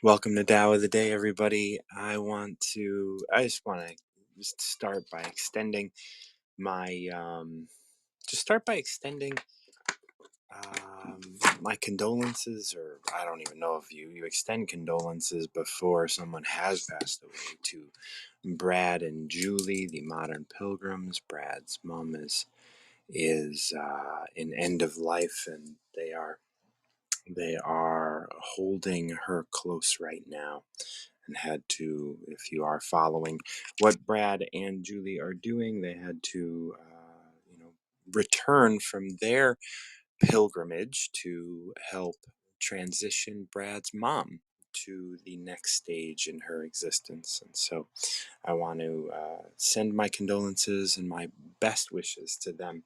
Welcome to Tao of the Day, everybody. I just want to start by extending my, just start by extending um, my condolences, or I don't even know if you extend condolences before someone has passed away, to Brad and Julie, the modern pilgrims. Brad's mom is in end of life, and they are holding her close right now, and had to, if you are following what Brad and Julie are doing, they had to, return from their pilgrimage to help transition Brad's mom to the next stage in her existence. And so I want to send my condolences and my best wishes to them.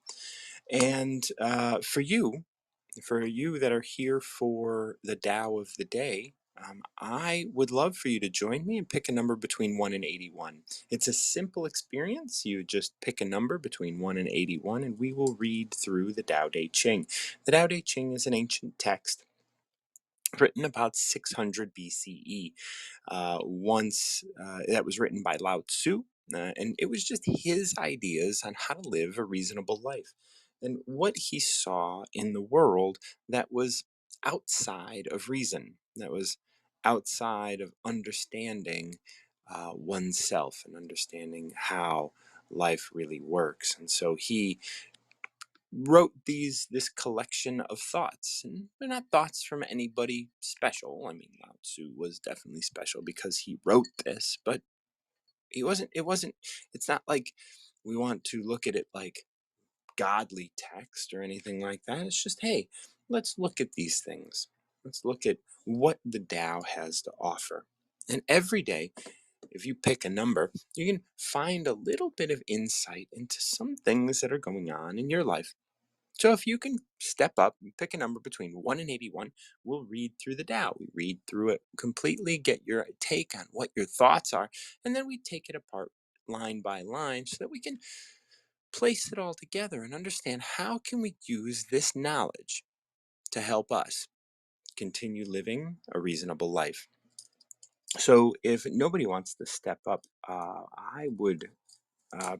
And for you that are here for the Tao of the Day, I would love for you to join me and pick a number between 1 and 81. It's a simple experience. You just pick a number between 1 and 81, and we will read through the Tao Te Ching. The Tao Te Ching is an ancient text written about 600 BCE. That was written by Lao Tzu, and it was just his ideas on how to live a reasonable life and what he saw in the world that was outside of reason, that was outside of understanding oneself and understanding how life really works. And so he wrote this collection of thoughts, and they're not thoughts from anybody special. I mean, Lao Tzu was definitely special because he wrote this, but it's not like we want to look at it like godly text or anything like that. It's just, hey, let's look at these things. Let's look at what the Tao has to offer. And every day, if you pick a number, you can find a little bit of insight into some things that are going on in your life. So if you can step up and pick a number between 1 and 81, we'll read through the Tao. We read through it completely, get your take on what your thoughts are, and then we take it apart line by line so that we can place it all together and understand how can we use this knowledge to help us continue living a reasonable life. So if nobody wants to step up, I would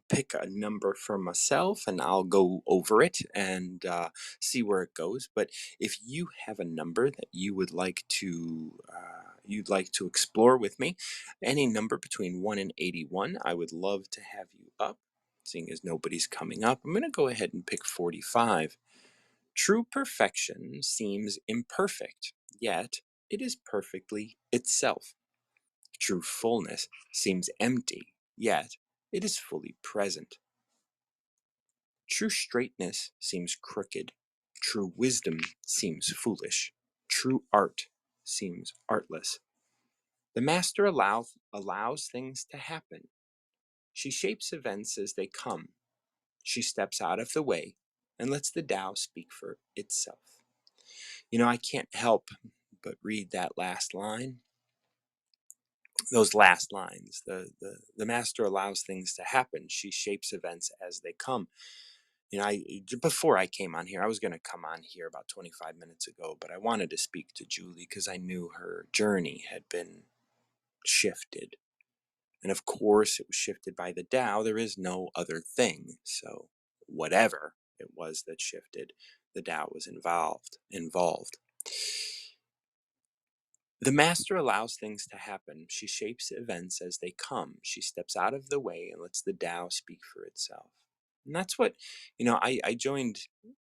pick a number for myself, and I'll go over it and see where it goes. But if you have a number that you'd like to explore with me, any number between 1 and 81, I would love to have you up. Seeing as nobody's coming up, I'm going to go ahead and pick 45. True perfection seems imperfect, yet it is perfectly itself. True fullness seems empty, yet it is fully present. True straightness seems crooked. True wisdom seems foolish. True art seems artless. The master allows things to happen. She shapes events as they come. She steps out of the way and lets the Tao speak for itself. I can't help but read that last line. Those last lines. The master allows things to happen. She shapes events as they come. Before I came on here, I was going to come on here about 25 minutes ago, but I wanted to speak to Julie because I knew her journey had been shifted. And of course, it was shifted by the Tao. There is no other thing. So whatever it was that shifted, the Tao was involved. The master allows things to happen. She shapes events as they come. She steps out of the way and lets the Tao speak for itself. And that's what, I joined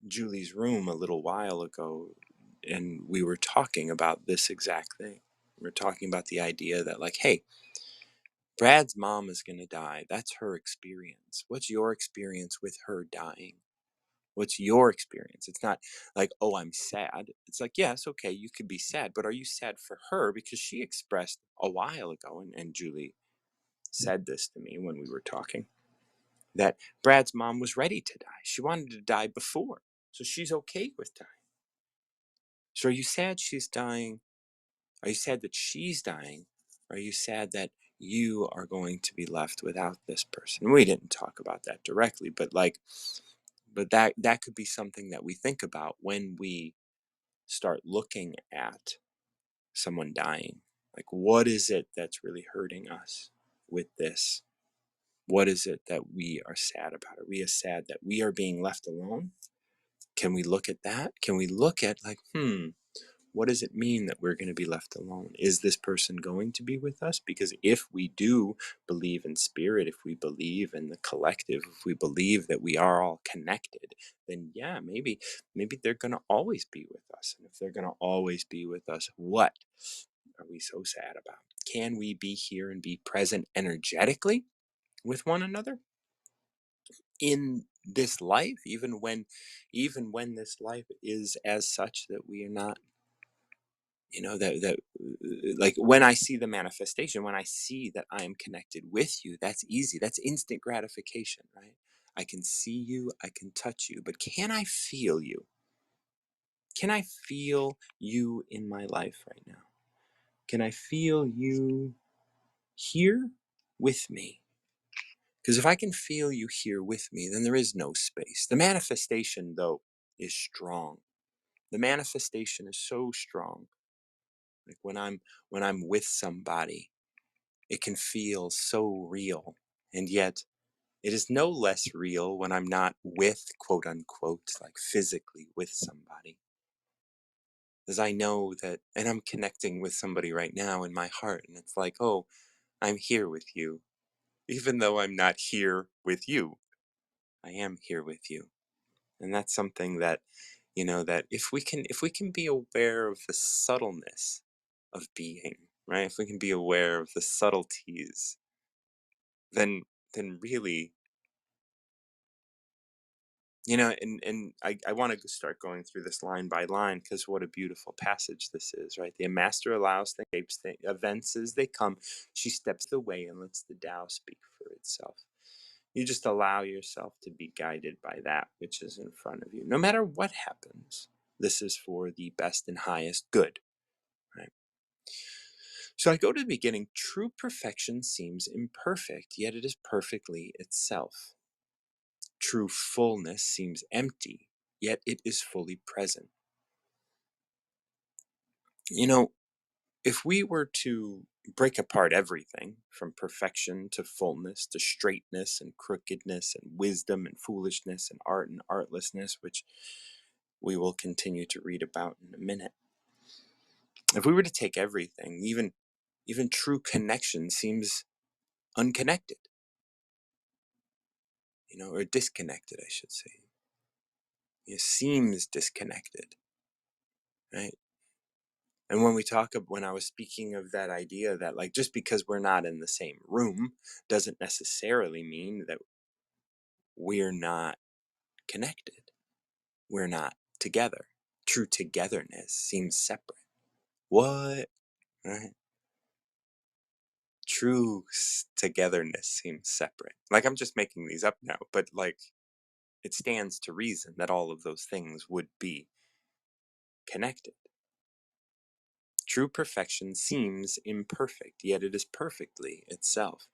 Julie's room a little while ago, and we were talking about this exact thing. We were talking about the idea that, like, hey, Brad's mom is going to die. That's her experience. What's your experience with her dying? What's your experience? It's not like, oh, I'm sad. It's like, yes, okay, you could be sad, but are you sad for her? Because she expressed a while ago, and Julie said this to me when we were talking, that Brad's mom was ready to die. She wanted to die before, so she's okay with dying. So are you sad she's dying? Are you sad that she's dying? Or are you sad that you are going to be left without this person? We didn't talk about that directly, but that could be something that we think about when we start looking at someone dying. Like, what is it that's really hurting us with this? What is it that we are sad about? Are we sad that we are being left alone? Can we look at that? Can we look at, like, what does it mean that we're going to be left alone? Is this person going to be with us? Because if we do believe in spirit, if we believe in the collective, if we believe that we are all connected, then yeah, maybe they're going to always be with us. And if they're going to always be with us, what are we so sad about? Can we be here and be present energetically with one another in this life, even when this life is as such that we are not, like, when I see the manifestation, when I see that I am connected with you, that's easy. That's instant gratification, right? I can see you, I can touch you, but can I feel you? Can I feel you in my life right now? Can I feel you here with me? Because if I can feel you here with me, then there is no space. The manifestation, though, is strong. The manifestation is so strong. Like, when I'm with somebody, it can feel so real. And yet it is no less real when I'm not with, quote unquote, like physically with somebody. As I know that, and I'm connecting with somebody right now in my heart, and it's like, oh, I'm here with you. Even though I'm not here with you, I am here with you. And that's something that, that if we can be aware of the subtleness of being, right? If we can be aware of the subtleties, then really, and I want to start going through this line by line, because what a beautiful passage this is, right? The master allows things, shapes events as they come. She steps the way and lets the Tao speak for itself. You just allow yourself to be guided by that which is in front of you. No matter what happens, this is for the best and highest good, right? So I go to the beginning. True perfection seems imperfect, yet it is perfectly itself. True fullness seems empty, yet it is fully present. You know, if we were to break apart everything from perfection to fullness to straightness and crookedness and wisdom and foolishness and art and artlessness, which we will continue to read about in a minute. If we were to take everything, even true connection seems unconnected, or disconnected, I should say. It seems disconnected, right? And when I was speaking of that idea that, like, just because we're not in the same room doesn't necessarily mean that we're not connected. We're not together. True togetherness seems separate. What? Right? True togetherness seems separate. Like, I'm just making these up now, but, like, it stands to reason that all of those things would be connected. True perfection seems imperfect, yet it is perfectly itself.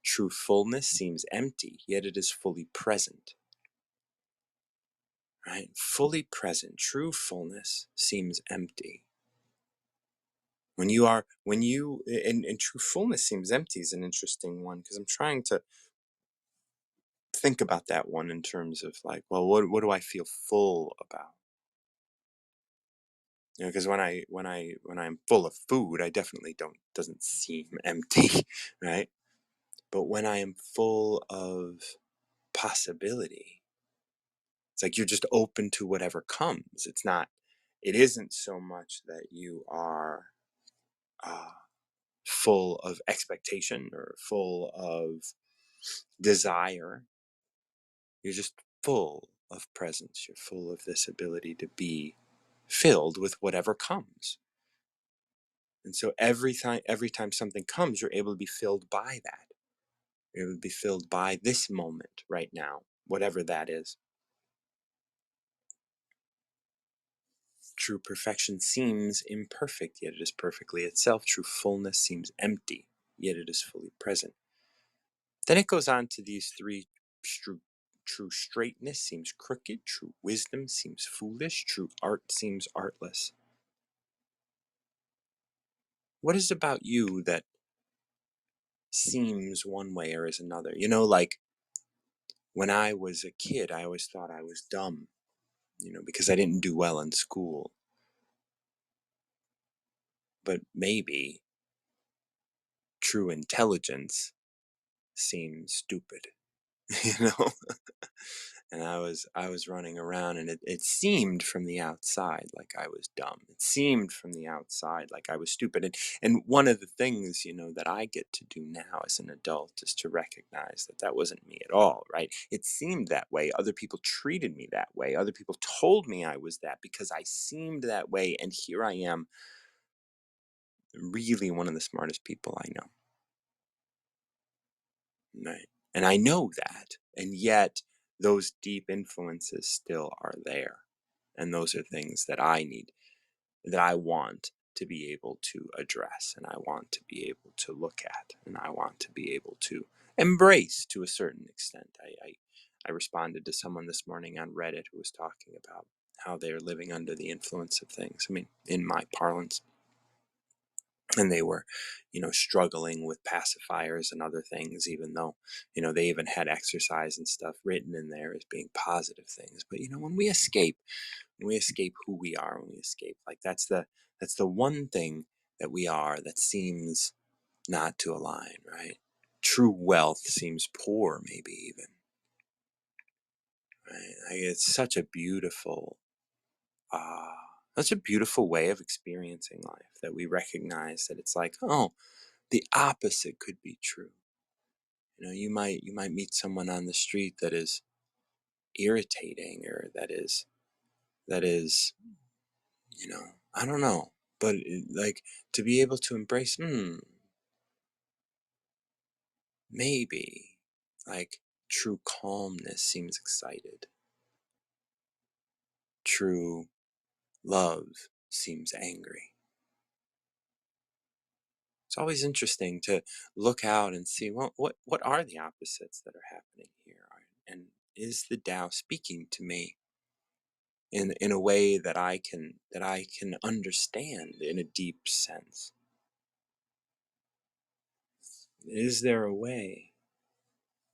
True fullness seems empty, yet it is fully present. Right? Fully present. True fullness seems empty. And true fullness seems empty is an interesting one, because I'm trying to think about that one in terms of, like, well, what do I feel full about? Because when I'm full of food, I definitely doesn't seem empty, right? But when I am full of possibility, it's like you're just open to whatever comes. It isn't so much that you are uh, full of expectation or full of desire. You're just full of presence. You're full of this ability to be filled with whatever comes. And so every time something comes, you're able to be filled by that. You're able to be filled by this moment right now, whatever that is. True perfection seems imperfect, yet it is perfectly itself. True fullness seems empty, yet it is fully present. Then it goes on to these three. True straightness seems crooked. True wisdom seems foolish. True art seems artless. What is about you that seems one way or is another? Like when I was a kid, I always thought I was dumb, because I didn't do well in school. But maybe true intelligence seems stupid, you know? And I was running around, and it seemed from the outside like I was dumb. It seemed from the outside like I was stupid. And one of the things, that I get to do now as an adult is to recognize that that wasn't me at all, right? It seemed that way. Other people treated me that way. Other people told me I was that because I seemed that way. And here I am, really one of the smartest people I know. Right. And I know that. And yet those deep influences still are there. And those are things that I need, that I want to be able to address, and I want to be able to look at, and I want to be able to embrace to a certain extent. I responded to someone this morning on Reddit who was talking about how they're living under the influence of things. I mean, in my parlance, and they were struggling with pacifiers and other things, even though they even had exercise and stuff written in there as being positive things. But when we escape who we are, when we escape, like, that's the one thing that we are that seems not to align, right? True wealth seems poor, maybe even, right? Like, it's uh such a beautiful way of experiencing life, that we recognize that it's like, oh, the opposite could be true. You might meet someone on the street that is irritating, or that is I don't know, but like, to be able to embrace, maybe, like, true calmness seems excited. True love seems angry. It's always interesting to look out and see, well, what are the opposites that are happening here, and is the Tao speaking to me in a way that I can understand in a deep sense? Is there a way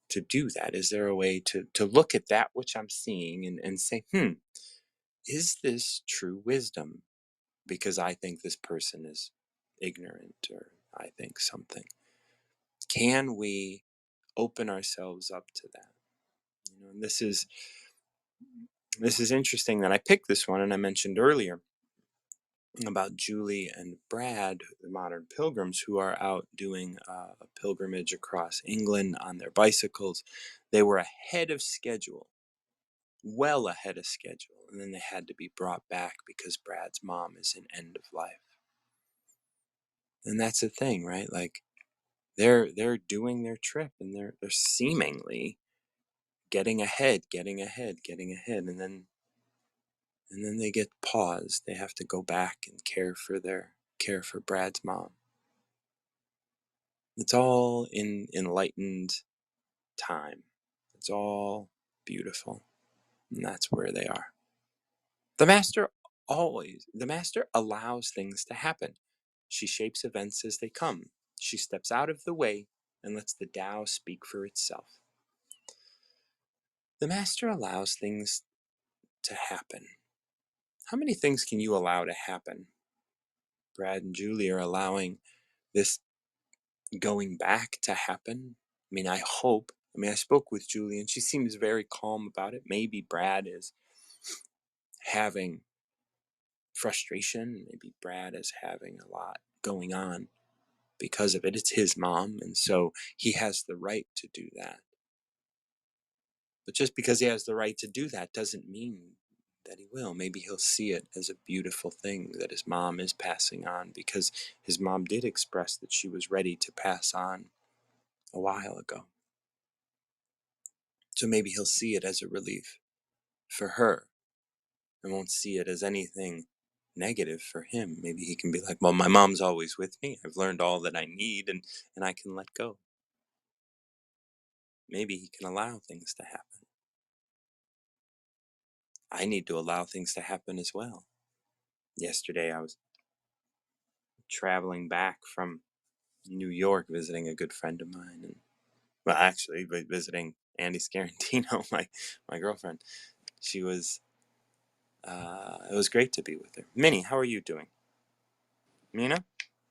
to do that? Is there a way to look at that which I'm seeing, and say, is this true wisdom? Because I think this person is ignorant, or I think something. Can we open ourselves up to that? And this is interesting that I picked this one, and I mentioned earlier about Julie and Brad, the modern pilgrims, who are out doing a pilgrimage across England on their bicycles. They were ahead of schedule, well ahead of schedule, and then they had to be brought back because Brad's mom is in end of life. And that's the thing, right? Like, they're doing their trip, and they're seemingly getting ahead, getting ahead, getting ahead, and then they get paused. They have to go back and care for Brad's mom. It's all in enlightened time. It's all beautiful. And that's where they are. The master allows things to happen. She shapes events as they come. She steps out of the way and lets the Tao speak for itself. The master allows things to happen. How many things can you allow to happen? Brad and Julie are allowing this going back to happen. I mean, I hope. I mean, I spoke with Julie, and she seems very calm about it. Maybe Brad is having frustration. Maybe Brad is having a lot going on because of it. It's his mom, and so he has the right to do that. But just because he has the right to do that doesn't mean that he will. Maybe he'll see it as a beautiful thing that his mom is passing on, because his mom did express that she was ready to pass on a while ago. So maybe he'll see it as a relief for her, and won't see it as anything negative for him. Maybe he can be like, well, my mom's always with me. I've learned all that I need, and I can let go. Maybe he can allow things to happen. I need to allow things to happen as well. Yesterday traveling back from New York, visiting a good friend of mine, and well, actually, visiting Andy Scarantino, my girlfriend. She was. It was great to be with her. Minnie, how are you doing? Mina,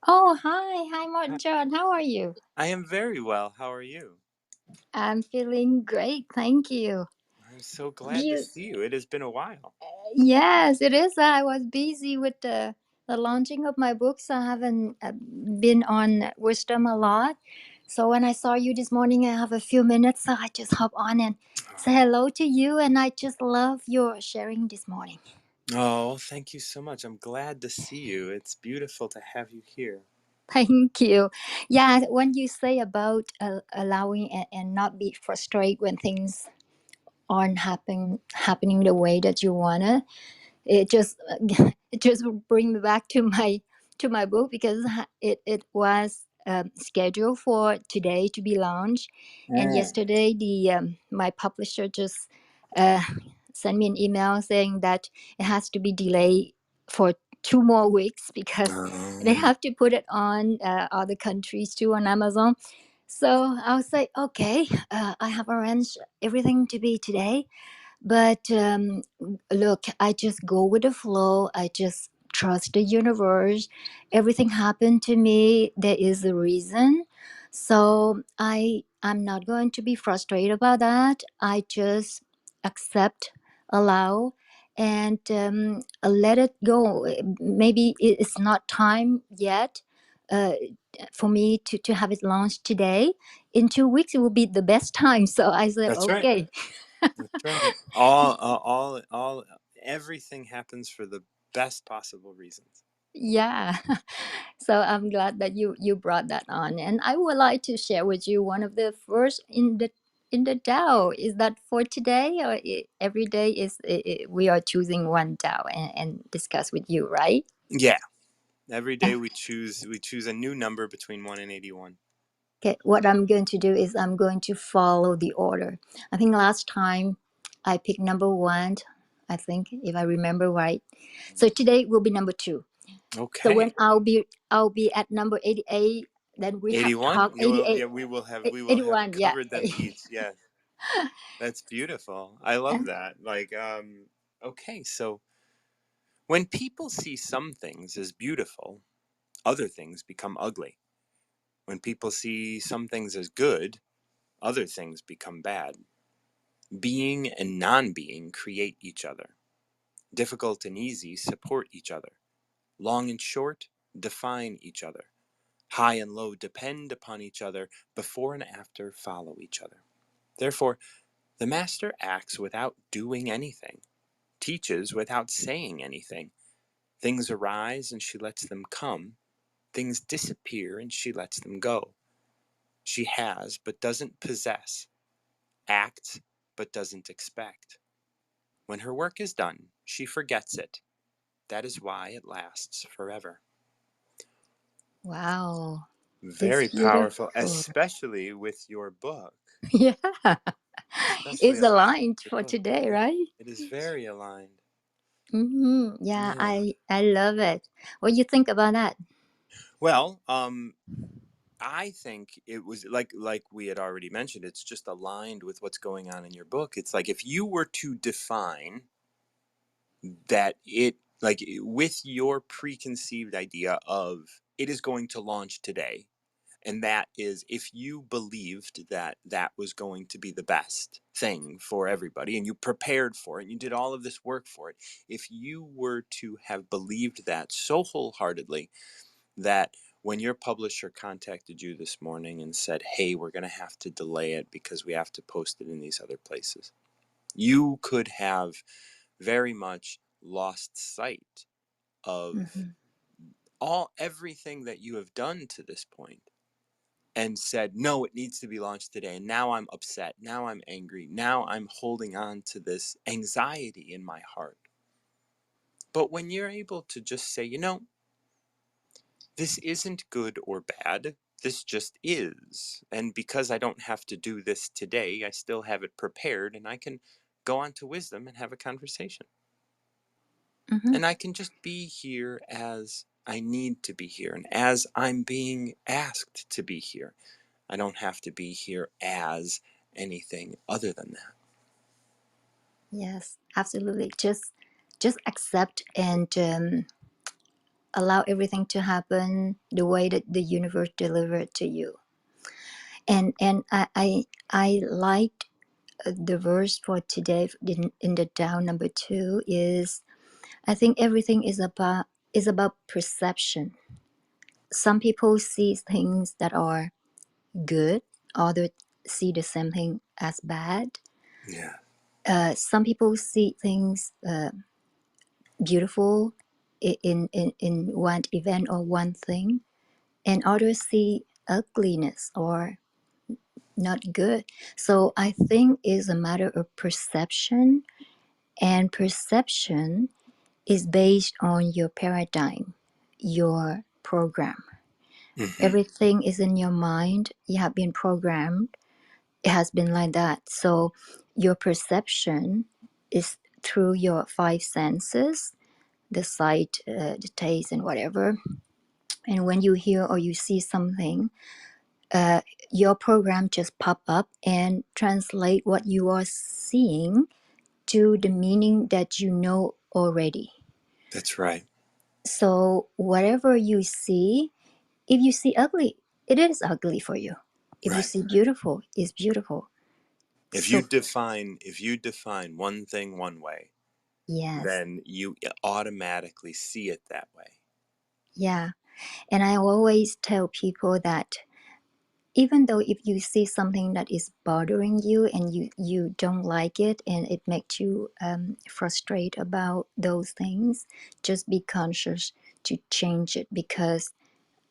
Oh, hi. Hi, hi. Martin John. How are you? I am very well. How are you? I'm feeling great. Thank you. I'm so glad to You, see you. It has been a while. yes, it is. I was busy with the launching of my books. I haven't been on Wisdom a lot. So when I saw you this morning, I have a few minutes. So I just hop on and say hello to you. And I just love your sharing this morning. Oh, thank you so much. I'm glad to see you. It's beautiful to have you here. Thank you. Yeah, when you say about allowing and not be frustrated when things aren't happening the way that you wanna, it just it just bring me back to my book because it was scheduled for today to be launched, and Mm. yesterday the my publisher just uh, sent me an email saying that it has to be delayed for 2 more weeks because they Um, have to put it on other countries too on Amazon. So I was like, okay, I have arranged everything to be today, but look, I just go with the flow. I just trust the universe. Everything happened to me. There is a reason. So I'm not going to be frustrated about that. I just accept, allow, and let it go. Maybe it's not time yet. Uh, for me to have it launched today. In 2 weeks, it will be the best time. So I said, that's right. okay. That's right. Everything happens for the best possible reasons. Yeah. So I'm glad that you brought that on, and I would like to share with you one of the first in the Tao. Is that for today, or every day is we are choosing one Tao and discuss with you, right? Yeah. Every day we choose a new number between 1 and 81. Okay. What I'm going to do is I'm going to follow the order. I think last time I picked number one. I think if I remember right. So today will be number two. So when Okay. I'll be at number 88, then we have 81? talk Yeah, 88, we will have 81, yeah. covered them each. Yes. That's beautiful. I love that. Okay, so when people see some things as beautiful, other things become ugly. When people see some things as good, other things become bad. Being and non being create each other. Difficult and easy support each other. Long and short define each other. High and low depend upon each other. Before and after follow each other. Therefore, the Master acts without doing anything, teaches without saying anything. Things arise and she lets them come. Things disappear and she lets them go. She has but doesn't possess, acts but doesn't expect. When her work is done, she forgets it. That is why it lasts forever. Wow, it's Very powerful, beautiful. especially with your book. Yeah, Especially it's aligned aligned with for your book. today, Yeah, right? it is very aligned. Yeah, Yeah. I love it. What do you think about that? Well, I think it was like we had already mentioned. It's just aligned with what's going on in your book. It's like if you were to define that with your preconceived idea of it is going to launch today, and that is if you believed that that was going to be the best thing for everybody and you prepared for it and you did all of this work for it, if you were to have believed that so wholeheartedly that when your publisher contacted you this morning and said, hey, we're going to have to delay it because we have to post it in these other places, you could have very much lost sight of Hmm. everything that you have done to this point and said, no, it needs to be launched today. And now I'm upset. Now I'm angry. Now I'm holding on to this anxiety in my heart. But when you're able to just say, this isn't good or bad. This just is. And because I don't have to do this today, I still have it prepared and I can go on to wisdom and have a conversation. Hmm. And I can just be here as I need to be here and as I'm being asked to be here. I don't have to be here as anything other than that. Yes, absolutely. Just accept and allow everything to happen the way that the universe delivered to you. And I liked the verse for today in the down number two is, I think everything is about perception. Some people see things that are good, others see the same thing as bad. Yeah, Some people see things beautiful in one event or one thing, and others see ugliness or not good. So I think it's a matter of perception, and perception is based on your paradigm, your program. hmm, Everything is in your mind. You have been programmed. It has been like that. So your perception is through your five senses, the sight, the taste, and whatever. And when you hear or you see something, uh, your program just pop up and translate what you are seeing to the meaning that you know already. that's right. So whatever you see, if you see ugly, it is ugly for you. If you Right. see beautiful, it's beautiful. So If you define one thing one way, yes, then you automatically see it that way. yeah. And I always tell people that even though if you see something that is bothering you and you don't like it and it makes you frustrated about those things, just be conscious to change it, because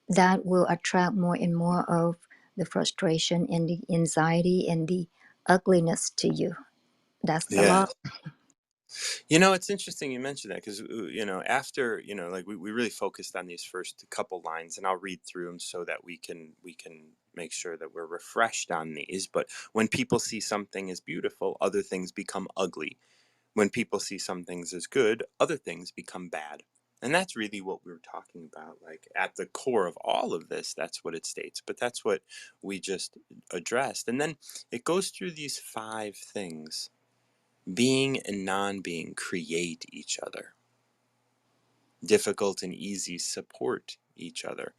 that will attract more and more of the frustration and the anxiety and the ugliness to you. That's the Yeah. law. It's interesting you mentioned that because, after, like we really focused on these first couple lines, and I'll read through them so that we can make sure that we're refreshed on these. But when people see something as beautiful, other things become ugly. When people see some things as good, other things become bad. And that's really what we were talking about. Like at the core of all of this, that's what it states. But that's what we just addressed. And then it goes through these five things. Being and non being create each other. Difficult and easy support each other.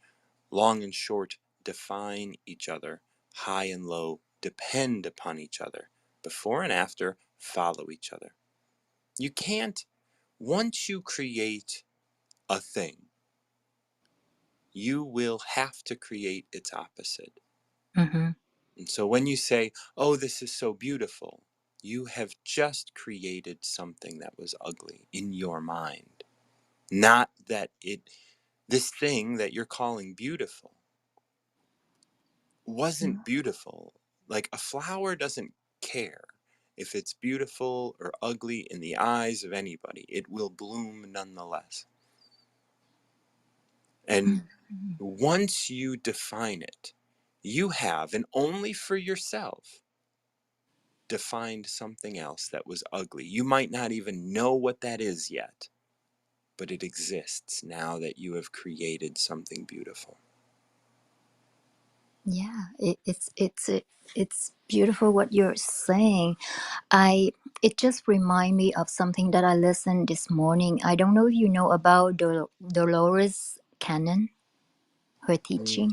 Long and short define each other. High and low depend upon each other. Before and after follow each other. You can't, once you create a thing, you will have to create its opposite. Hmm. And so when you say, oh, this is so beautiful, you have just created something that was ugly in your mind. Not that this thing that you're calling beautiful wasn't beautiful. Like a flower doesn't care if it's beautiful or ugly in the eyes of anybody, it will bloom nonetheless. And once you define it, you have, and only for yourself, defined something else that was ugly. You might not even know what that is yet, but it exists now that you have created something beautiful. Yeah, it's beautiful what you're saying. I It just remind me of something that I listened this morning. I don't know if you know about Dolores Cannon, her Mm, teaching.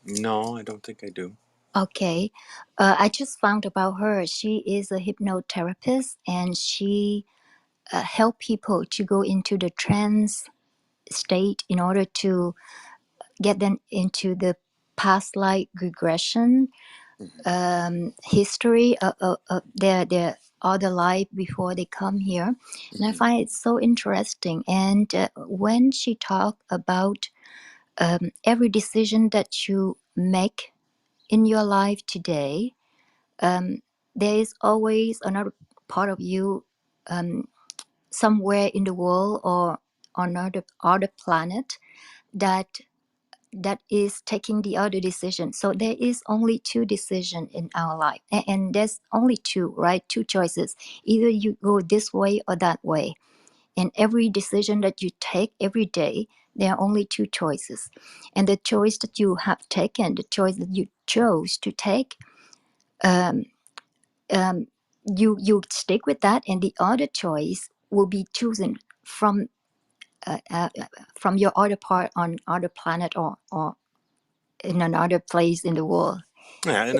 no, I don't think I do. Okay, I just found about her. She is a hypnotherapist, and she help people to go into the trance state in order to get them into the past life regression Hmm. history of their other life before they come here. And I Hmm. find it so interesting. And when she talked about every decision that you make in your life today, um, there is always another part of you um, somewhere in the world or on other planet that is taking the other decision. So there is only two decisions in our life, and there's only two, right? Two choices. Either you go this way or that way. And every decision that you take every day, There are only two choices. And the choice that you have taken, the choice that you chose to take, um, um, you stick with that, and the other choice will be chosen from uh, uh, from your other part on other planet, or in another place in the world. Yeah, in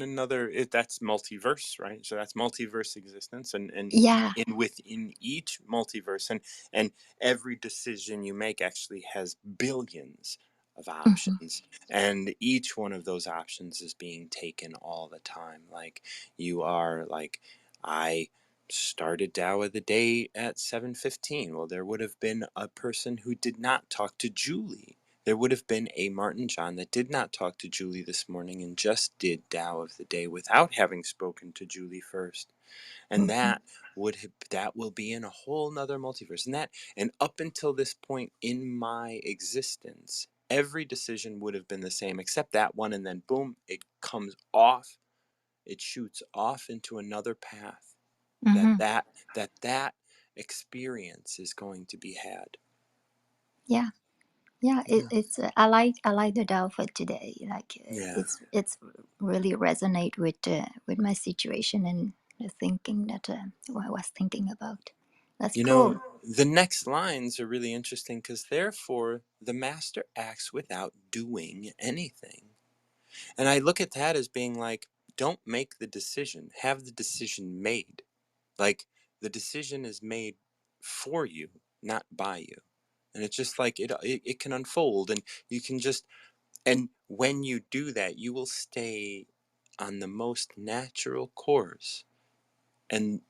another that's multiverse, right? So that's multiverse existence, and Yeah. in within each multiverse, and every decision you make actually has billions of Hmm. options, and each one of those options is being taken all the time. Like you are like I started Tao of the day at 7:15. Well, there would have been a person who did not talk to Julie. There would have been a Martin John that did not talk to Julie this morning and just did Tao of the day without having spoken to Julie first. And Hmm. that will be in a whole nother multiverse. And up until this point in my existence, every decision would have been the same except that one, and then boom, it comes off, it shoots off into another path that Hmm. that that experience is going to be had. Yeah. Yeah, I like the Tao for today. Like, Yeah. it's really resonate with my situation and the thinking that I was thinking about. That's You know, cool. the next lines are really interesting because therefore the master acts without doing anything. And I look at that as being like, don't make the decision, have the decision made. Like the decision is made for you, not by you. And it's just like it can unfold, and you can just, and when you do that, you will stay on the most natural course. And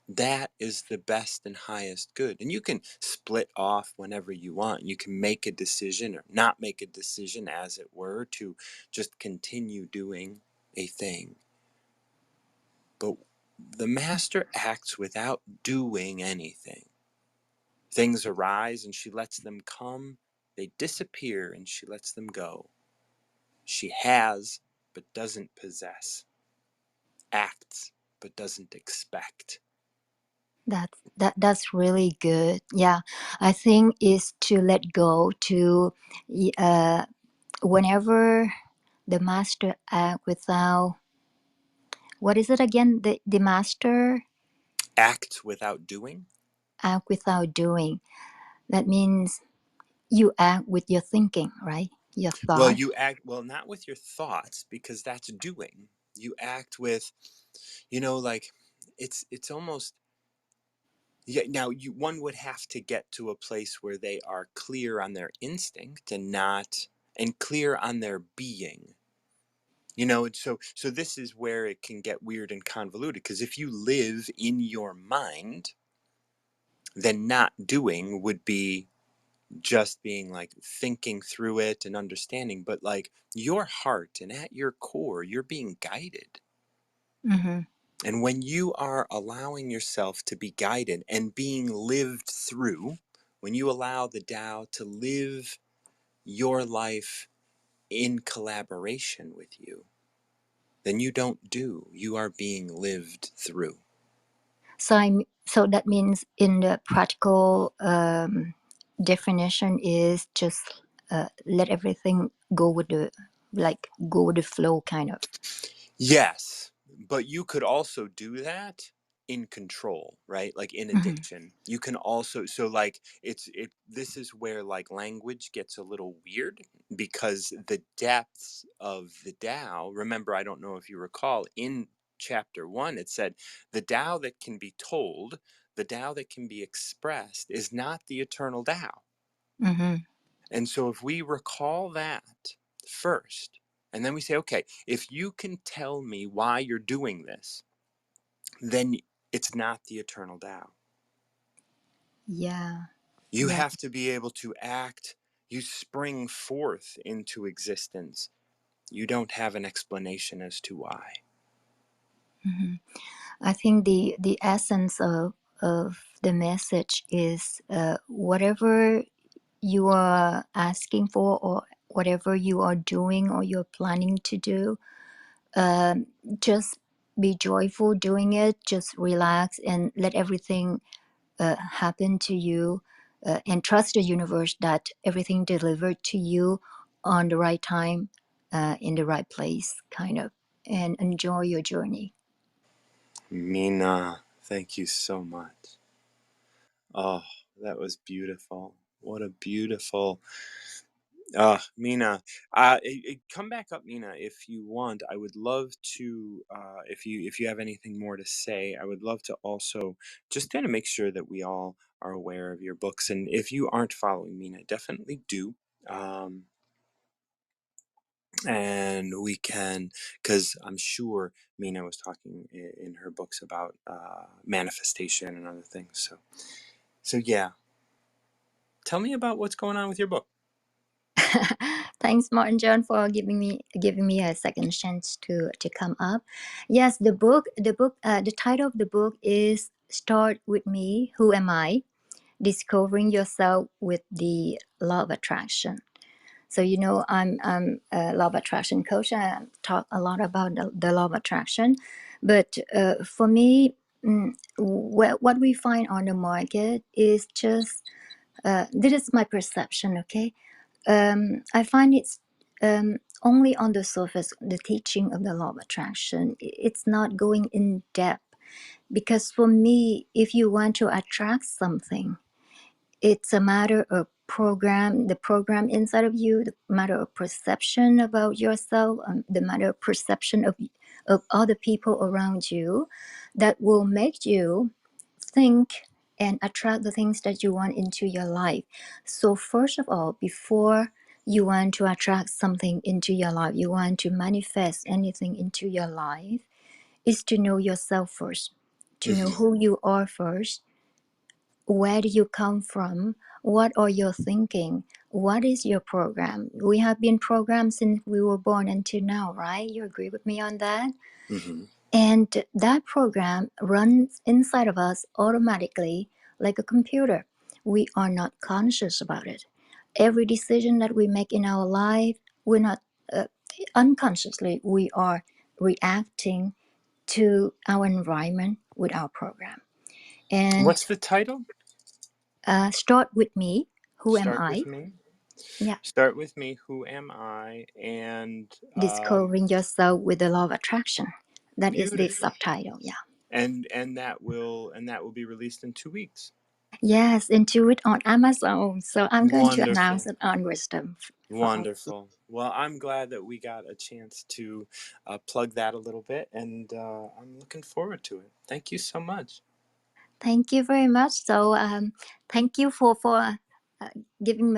that is the best and highest good. And you can split off whenever you want. You can make a decision or not make a decision, as it were, to just continue doing a thing. But the master acts without doing anything. Things arise and she lets them come. They disappear and she lets them go. She has but doesn't possess. Acts but doesn't expect. That's really good. Yeah, I think is to let go. To uh, whenever the master act without, what is it again? The master Act without doing. act without doing. That means you act with your thinking, right? Your Well, thought. you act, well, not with your thoughts because that's doing. You act with, like it's almost, yeah. Now, one would have to get to a place where they are clear on their instinct and not, and clear on their being. And so this is where it can get weird and convoluted, because if you live in your mind, then not doing would be just being like thinking through it and understanding, but like your heart and at your core, you're being guided. Mm-hmm. And when you are allowing yourself to be guided and being lived through, when you allow the Tao to live your life in collaboration with you, then you don't do, you are being lived through. So that means in the practical definition is just let everything go with the, like, go with the flow, kind of. Yes, but you could also do that in control, right? Like in Hmm. addiction. You can also, so like this is where like language gets a little weird, because the depths of the Tao, remember, I don't know if you recall, in chapter 1 it said the Tao that can be told, the Tao that can be expressed is not the eternal Tao. Hmm. And so if we recall that first, and then we say, okay, if you can tell me why you're doing this, then it's not the eternal Tao. Yeah. You Yeah. have to be able to act, you spring forth into existence. You don't have an explanation as to why. Hmm. I think the essence of the message is whatever you are asking for, or whatever you are doing or you're planning to do, um, just be joyful doing it. Just relax and let everything happen to you. and trust the universe that everything delivered to you on the right time, in the right place, kind of, and enjoy your journey. Mina, thank you so much. Oh, that was beautiful. What a beautiful. Mina, come back up, Mina, if you want. I would love to, if you have anything more to say, I would love to also just kind of make sure that we all are aware of your books. And if you aren't following Mina, definitely do. Um, and we can, because I'm sure Mina was talking in her books about manifestation and other things. So yeah, tell me about what's going on with your book. Thanks, Martin John, for giving me a second chance to come up. Yes, the title of the book is "Start with Me. Who am I? Discovering yourself with the law of attraction." So I'm a law of attraction coach. I talk a lot about the law of attraction, but for me, what we find on the market is just this is my perception. Okay, I find it's only on the surface, the teaching of the law of attraction. It's not going in depth, because for me, if you want to attract something, it's a matter of program, the program inside of you, the matter of perception about yourself, the matter of perception of other people around you, that will make you think and attract the things that you want into your life. So first of all, before you want to attract something into your life, you want to manifest anything into your life, is to know yourself first, to know Hmm. who you are first. Where do you come from? What are your thinking? What is your program? We have been programmed since we were born until now, right? You agree with me on that? Hmm. And that program runs inside of us automatically, like a computer. We are not conscious about it. Every decision that we make in our life, we're not uh, unconsciously, we are reacting to our environment with our program. And What's the title? start with me. Who am Start I? with me. Yeah. Start with me. Who am I? And Discovering yourself with the law of attraction. That is the beautiful. subtitle. Yeah. And that will be released in 2 weeks. Yes, into it on Amazon. So I'm going to announce Wonderful. it on Wisdom for all. Wonderful. Well, I'm glad that we got a chance to plug that a little bit, and I'm looking forward to it. Thank you so much. Thank you very much. So thank you for uh, giving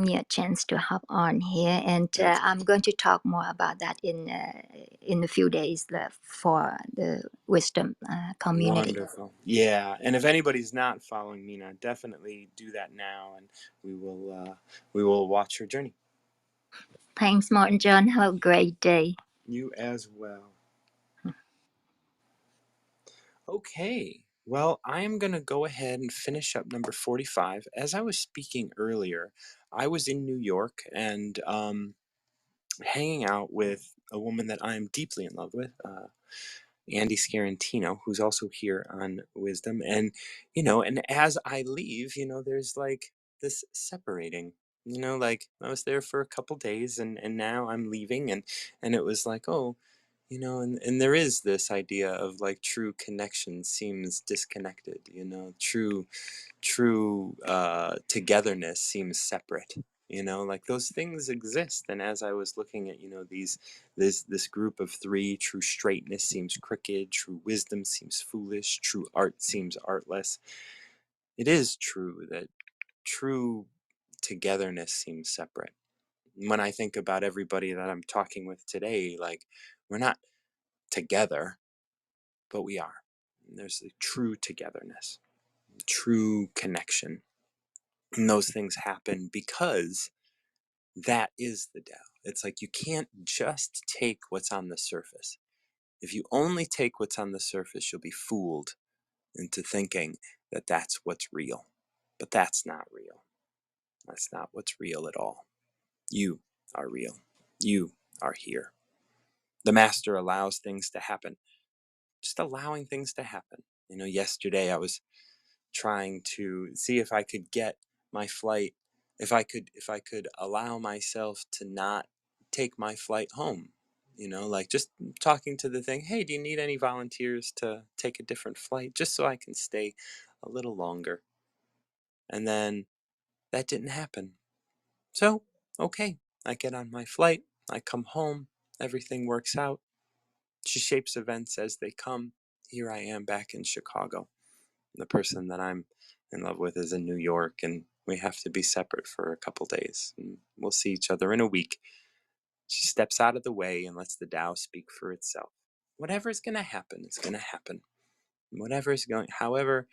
me a chance to hop on here, and I'm Absolutely. going to talk more about that in a few days for the Wisdom community. Wonderful. Yeah, and if anybody's not following Mina, definitely do that now, and we will watch her journey. Thanks, Martin John. Have a great day. You as well. Okay. Well, I am going to go ahead and finish up number 45. As I was speaking earlier, I was in New York and hanging out with a woman that I am deeply in love with, Andy Scarantino, who's also here on Wisdom. And as I leave, there's like this separating. Like I was there for a couple days, and now I'm leaving, and it was like, oh, and there is this idea of like true connection seems disconnected. True togetherness seems separate. Like those things exist. And as I was looking at this group of three, true straightness seems crooked, true wisdom seems foolish, true art seems artless. It is true that true togetherness seems separate. When I think about everybody that I'm talking with today, like we're not together, but we are. There's a true togetherness, true connection. And those things happen because that is the Tao. It's like you can't just take what's on the surface. If you only take what's on the surface, you'll be fooled into thinking that that's what's real. But that's not real. That's not what's real at all. You are real. You are here. The master allows things to happen, just allowing things to happen. Yesterday I was trying to see if I could get my flight, if I could allow myself to not take my flight home, like just talking to the thing, hey, do you need any volunteers to take a different flight just so I can stay a little longer? And then that didn't happen. So, okay, I get on my flight, I come home, everything works out. She shapes events as they come. Here I am back in Chicago. The person that I'm in love with is in New York, and we have to be separate for a couple days. And we'll see each other in a week. She steps out of the way and lets the Tao speak for itself. Whatever is going to happen, it's going to happen. Whatever is going, however,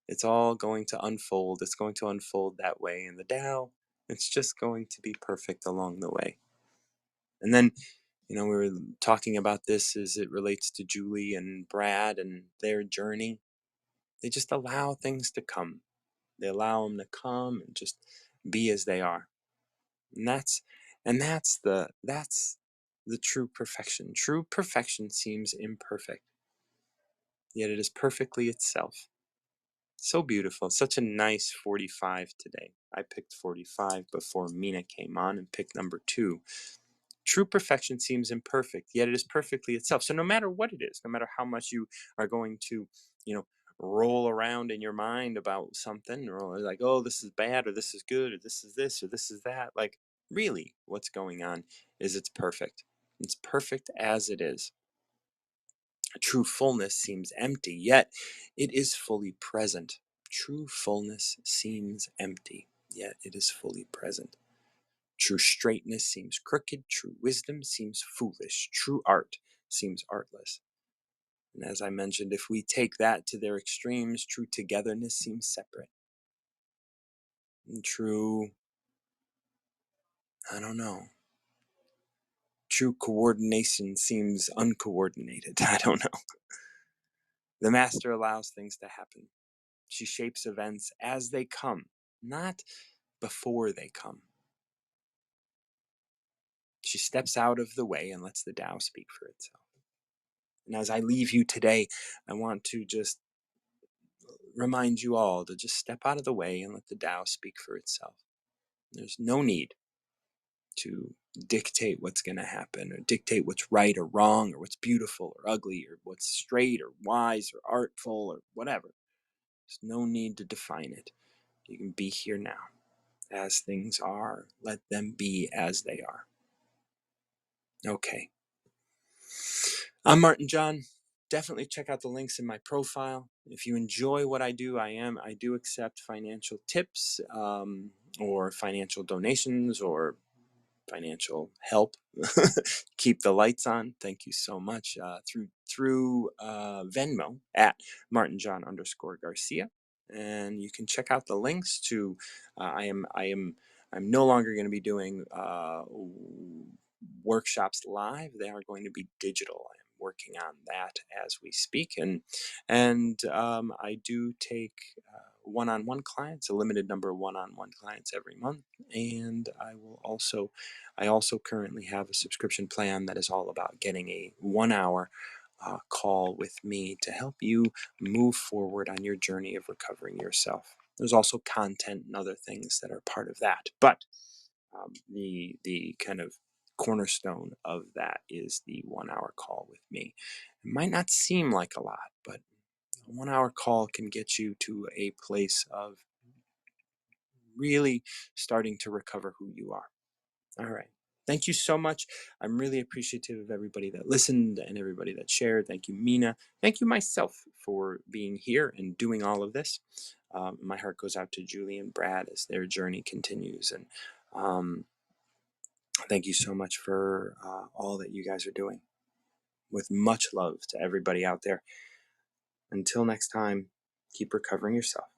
it's all going to unfold. It's going to unfold that way. And the Tao, it's just going to be perfect along the way. And then, we were talking about this as it relates to Julie and Brad and their journey. They just allow things to come. They allow them to come and just be as they are. And that's the true perfection. True perfection seems imperfect, yet it is perfectly itself. So beautiful. Such a nice 45 today. I picked 45 before Mina came on and picked number 2. True perfection seems imperfect, yet it is perfectly itself. So no matter what it is, no matter how much you are going to, roll around in your mind about something, or like, oh, this is bad, or this is good, or this is this, or this is that, like, really what's going on is it's perfect. It's perfect as it is. True fullness seems empty, yet it is fully present. True fullness seems empty, yet it is fully present. True straightness seems crooked, true wisdom seems foolish, true art seems artless. And as I mentioned, if we take that to their extremes, true togetherness seems separate. And true, I don't know, true coordination seems uncoordinated. I don't know. The master allows things to happen. She shapes events as they come, not before they come. She steps out of the way and lets the Tao speak for itself. And as I leave you today, I want to just remind you all to just step out of the way and let the Tao speak for itself. There's no need to dictate what's going to happen or dictate what's right or wrong or what's beautiful or ugly or what's straight or wise or artful or whatever. There's no need to define it. You can be here now as things are. Let them be as they are. Okay. I'm Martin John. Definitely check out the links in my profile. If you enjoy what I do, I do accept financial tips, or financial donations or financial help. Keep the lights on. Thank you so much. Through Venmo at martinjohn_Garcia, and you can check out the links to. I'm no longer going to be doing workshops live. They are going to be digital. I am working on that as we speak, and I do take one-on-one clients, a limited number of one-on-one clients every month, and I also currently have a subscription plan that is all about getting a 1 hour call with me to help you move forward on your journey of recovering yourself. There's also content and other things that are part of that, but the kind of cornerstone of that is the 1 hour call with me. It might not seem like a lot, but a 1 hour call can get you to a place of really starting to recover who you are. All right. Thank you so much. I'm really appreciative of everybody that listened and everybody that shared. Thank you, Mina. Thank you, myself, for being here and doing all of this. My heart goes out to Julie and Brad as their journey continues. And thank you so much for all that you guys are doing. With much love to everybody out there. Until next time, keep recovering yourself.